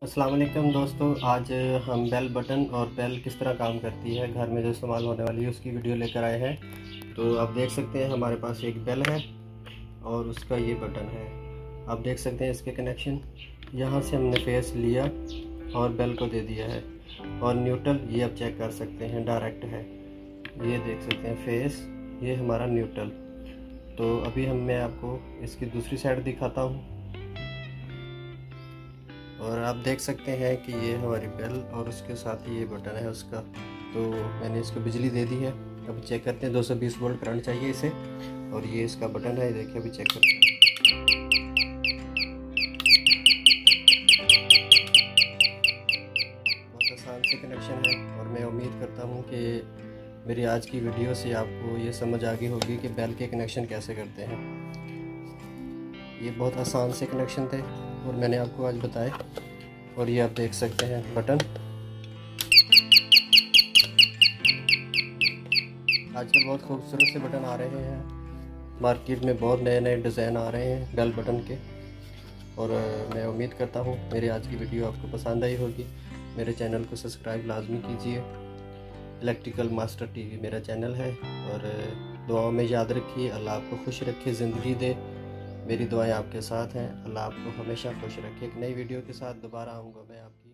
अस्सलाम वालेकुम दोस्तों, आज हम बेल बटन और बेल किस तरह काम करती है घर में जो इस्तेमाल होने वाली है उसकी वीडियो लेकर आए हैं। तो आप देख सकते हैं हमारे पास एक बेल है और उसका ये बटन है। आप देख सकते हैं इसके कनेक्शन, यहाँ से हमने फेस लिया और बेल को दे दिया है। और न्यूट्रल ये आप चेक कर सकते हैं, डायरेक्ट है। ये देख सकते हैं फेस, ये हमारा न्यूट्रल। तो अभी मैं आपको इसकी दूसरी साइड दिखाता हूँ। और आप देख सकते हैं कि ये हमारी बेल और उसके साथ ही ये बटन है उसका। तो मैंने इसको बिजली दे दी है। अभी चेक करते हैं, 220 वोल्ट करंट चाहिए इसे। और ये इसका बटन है, देखिए अभी चेक करते हैं। बहुत आसान से कनेक्शन है और मैं उम्मीद करता हूँ कि मेरी आज की वीडियो से आपको ये समझ आ गई होगी कि बेल के कनेक्शन कैसे करते हैं। ये बहुत आसान से कनेक्शन थे और मैंने आपको आज बताए। और ये आप देख सकते हैं बटन। आजकल बहुत खूबसूरत से बटन आ रहे हैं, मार्केट में बहुत नए नए डिज़ाइन आ रहे हैं बेल बटन के। और मैं उम्मीद करता हूँ मेरी आज की वीडियो आपको पसंद आई होगी। मेरे चैनल को सब्सक्राइब लाजमी कीजिए। इलेक्ट्रिकल मास्टर टीवी मेरा चैनल है। और दुआओं में याद रखिए, अल्लाह आपको खुश रखे, ज़िंदगी दे। मेरी दुआएं आपके साथ हैं। अल्लाह आपको हमेशा खुश रखे। एक नई वीडियो के साथ दोबारा आऊँगा मैं आपकी।